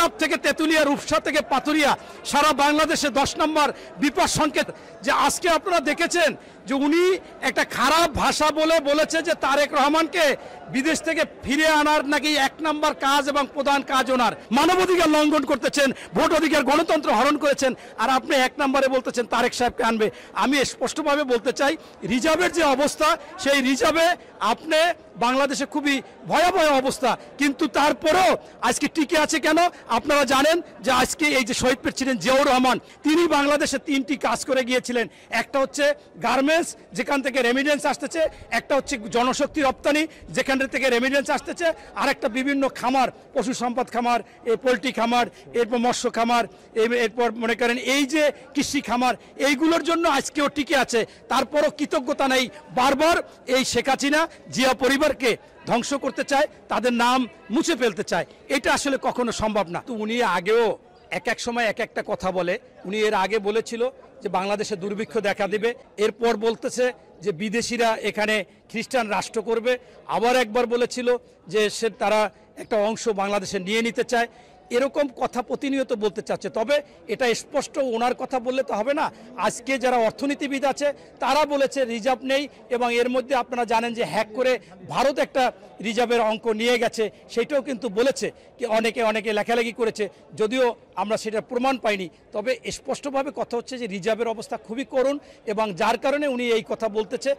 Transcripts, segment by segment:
টেকনাফ থেকে তেতুলিয়া, রূপসা থেকে পাতুরিয়া, সারা বাংলাদেশে 10 নম্বর বিপদ সংকেত। যে আজকে আপনারা দেখেছেন যে উনি একটা খারাপ ভাষা বলেছে যে তারেক রহমানকে বিদেশ থেকে ফিরে আনার নাকি 1 নম্বর কাজ এবং প্রধান কাজ ওনার। মানবাধিকার লঙ্ঘন করতেছেন, ভোট অধিকার, গণতন্ত্র হরণ করেছেন, আর আপনি 1 নম্বরে বলতেছেন তারেক সাহেবকে আনবে। আমি স্পষ্টভাবে বলতে চাই, রিজার্ভের যে অবস্থা, সেই রিজার্ভে আপনি বাংলাদেশে খুবই ভয়াবহ অবস্থা, কিন্তু তারপরেও আজকে টিকে আছে কেন? আপনারা জানেন যে আজকে এই যে শহীদ প্রেসিডেন্ট জিয়াউর রহমান, তিনি বাংলাদেশে 3টি কাজ করে গিয়েছিলেন। একটা হচ্ছে গার্মেন্টস, যেখান থেকে রেমিডেন্স আসতেছে, একটা হচ্ছে জনশক্তি রপ্তানি, যেখান থেকে রেমিডেন্স আসতেছে, আর একটা বিভিন্ন খামার, পশু সম্পদ খামার, এই পোলট্রি খামার, এরপর মৎস্য খামার, এরপর মনে করেন এই যে কৃষি খামার, এইগুলোর জন্য আজকেও টিকে আছে। তারপরও কৃতজ্ঞতা নেই, বারবার এই শেখ হাসিনা জিয়া পরিবারকে ধ্বংস করতে চায়, তাদের নাম মুছে ফেলতে চায়। এটা আসলে কখনো সম্ভব না। তো উনি আগেও এক সময় একটা কথা বলে। উনি এর আগে বলেছিল যে বাংলাদেশে দুর্ভিক্ষ দেখা দিবে, এরপর বলতেছে যে বিদেশিরা এখানে খ্রিস্টান রাষ্ট্র করবে, আবার একবার বলেছিল যে তারা একটা অংশ বাংলাদেশে নিয়ে নিতে চায়। এরকম কথা প্রতিনিয়ত বলতে চাচ্ছে। তবে এটা স্পষ্ট ওনার কথা বললে তো হবে না। আজকে যারা অর্থনীতিবিদ আছে তারা বলেছে রিজার্ভ নেই, এবং এর মধ্যে আপনারা জানেন যে হ্যাক করে ভারত একটা রিজার্ভের অঙ্ক নিয়ে গেছে, সেটাও কিন্তু বলেছে কি অনেকে লেখালেখি করেছে, যদিও আমরা সেটা প্রমাণ পাইনি। তবে স্পষ্টভাবে কথা হচ্ছে যে রিজার্ভের অবস্থা খুবই করুণ, এবং যার কারণে উনি এই কথা বলতেছে।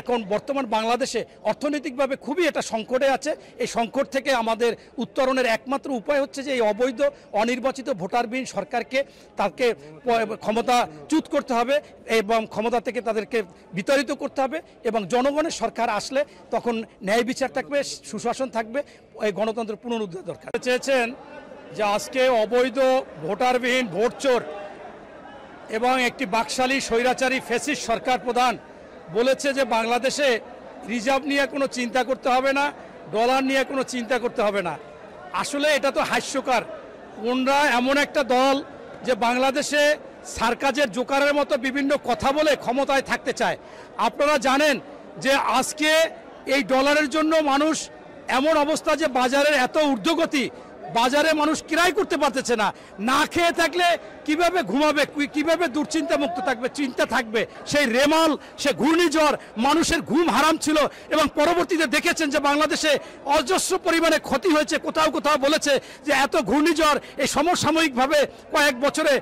এখন বর্তমান বাংলাদেশে অর্থনৈতিকভাবে খুবই এটা সংকটে আছে। এই সংকট থেকে আমাদের উত্তরণের একমাত্র উপায় হচ্ছে যে এই অবৈধ অনির্বাচিত ভোটারবিহীন সরকারকে তাকে ক্ষমতাচ্যুত করতে হবে, এবং ক্ষমতা থেকে তাদেরকে বিতাড়িত করতে হবে, এবং জনগণের সরকার আসলে তখন ন্যায় বিচার থাকবে, সুশাসন থাকবে, এই গণতন্ত্র পুনরুদ্ধার দরকার। চেয়েছেন যে আজকে অবৈধ ভোটারবিহীন ভোটচোর এবং একটি বাকশালী স্বৈরাচারী ফ্যাসিস্ট সরকার প্রধান বলেছে যে বাংলাদেশে রিজার্ভ নিয়ে কোনো চিন্তা করতে হবে না, ডলার নিয়ে কোনো চিন্তা করতে হবে না। আসলে এটা তো হাস্যকর। ওনরা এমন একটা দল যে বাংলাদেশে সার্কাজের জোকারের মতো বিভিন্ন কথা বলে ক্ষমতায় থাকতে চায়। আপনারা জানেন যে আজকে এই ডলারের জন্য মানুষ এমন অবস্থা যে বাজারের এত ঊর্ধ্বগতি, বাজারে মানুষ ক্রয় করতে পারতেছে না। না খেয়ে থাকলে কিভাবে ঘুমাবে, কিভাবে দুশ্চিন্তা মুক্ত থাকবে, চিন্তা থাকবে। সেই রেমাল, সে ঘূর্ণিঝড় মানুষের ঘুম হারাম ছিল, এবং পরবর্তীতে দেখেছেন যে বাংলাদেশে অজস্র পরিমাণে ক্ষতি হয়েছে। কোথাও বলেছে যে এত ঘূর্ণিঝড় এই সমসাময়িকভাবে কয়েক বছরে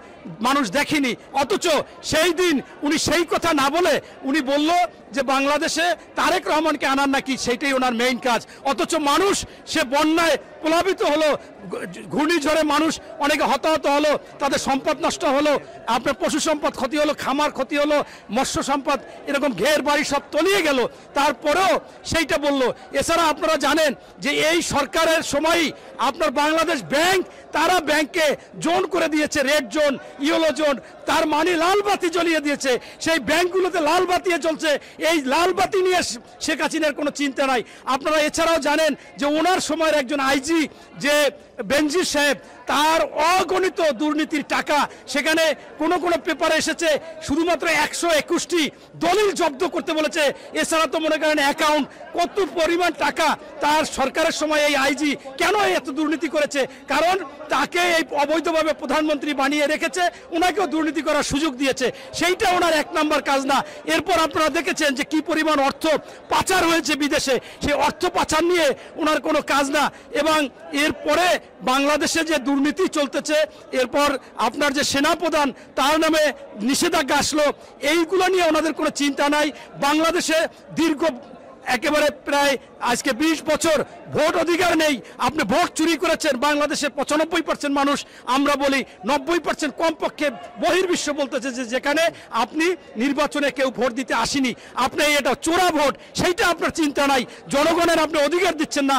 মানুষ দেখেনি। অথচ সেই দিন উনি সেই কথা না বলে উনি বলল যে বাংলাদেশে তারেক রহমানকে আনার নাকি সেইটাই ওনার মেইন কাজ। অথচ মানুষ সে বন্যায় প্লাবিত হলো, ঘূর্ণিঝড়ে মানুষ অনেকে হতাহত হলো, তাদের সম্পদ নষ্ট হলো, আপনার পশু সম্পদ ক্ষতি হলো, খামার ক্ষতি হলো, মৎস্য সম্পদ এরকম ঘের বাড়ি সব তলিয়ে গেল। তারপরেও সেইটা বলল। এছাড়া আপনারা জানেন যে এই সরকারের সময়ই আপনার বাংলাদেশ ব্যাংক, তারা ব্যাংকে জোন করে দিয়েছে, রেড জোন, ইয়েলো জোন, তার মানে লাল বাতি জ্বলিয়ে দিয়েছে। সেই ব্যাংকগুলোতে লাল বাতি জ্বলছে। এই লাল বাতি নিয়ে শেখ হাসিনার কোনো চিন্তা নাই। আপনারা এছাড়াও জানেন যে ওনার সময়ের একজন আইজি যে বেনজির সাহেব, তার অগণিত দুর্নীতির টাকা, সেখানে কোনো পেপারে এসেছে শুধুমাত্র 121টি দলিল জব্দ করতে বলেছে। এছাড়া তো মনে করেন অ্যাকাউন্ট, কত পরিমাণ টাকা তার সরকারের সময় এই আইজি কেন এত দুর্নীতি করেছে? কারণ তাকে এই অবৈধভাবে প্রধানমন্ত্রী বানিয়ে রেখেছে, ওনাকেও দুর্নীতি করার সুযোগ দিয়েছে। সেইটা ওনার 1 নম্বর কাজ না। এরপর আপনারা দেখেছেন যে কি পরিমাণ অর্থ পাচার হয়েছে বিদেশে, সেই অর্থ পাচার নিয়ে ওনার কোনো কাজ না। এবং এরপরে বাংলাদেশে যে দুর্নীতি চলতেছে, এরপর আপনার যে সেনাপ্রধান, তার নামে নিষেধাজ্ঞা আসলো, এইগুলো নিয়ে ওনাদের কোনো চিন্তা নাই। বাংলাদেশে দীর্ঘ একেবারে প্রায় আজকে 20 বছর ভোট অধিকার নেই। আপনি ভোট চুরি করেছেন। বাংলাদেশের 95% মানুষ, আমরা বলি 90% কমপক্ষে বহির্বিশ্ব বলতেছে যে যেখানে আপনি নির্বাচনে কেউ ভোট দিতে আসেনি, আপনি এটা চোরা ভোট, সেইটা আপনার চিন্তা নাই। জনগণের আপনি অধিকার দিচ্ছেন না।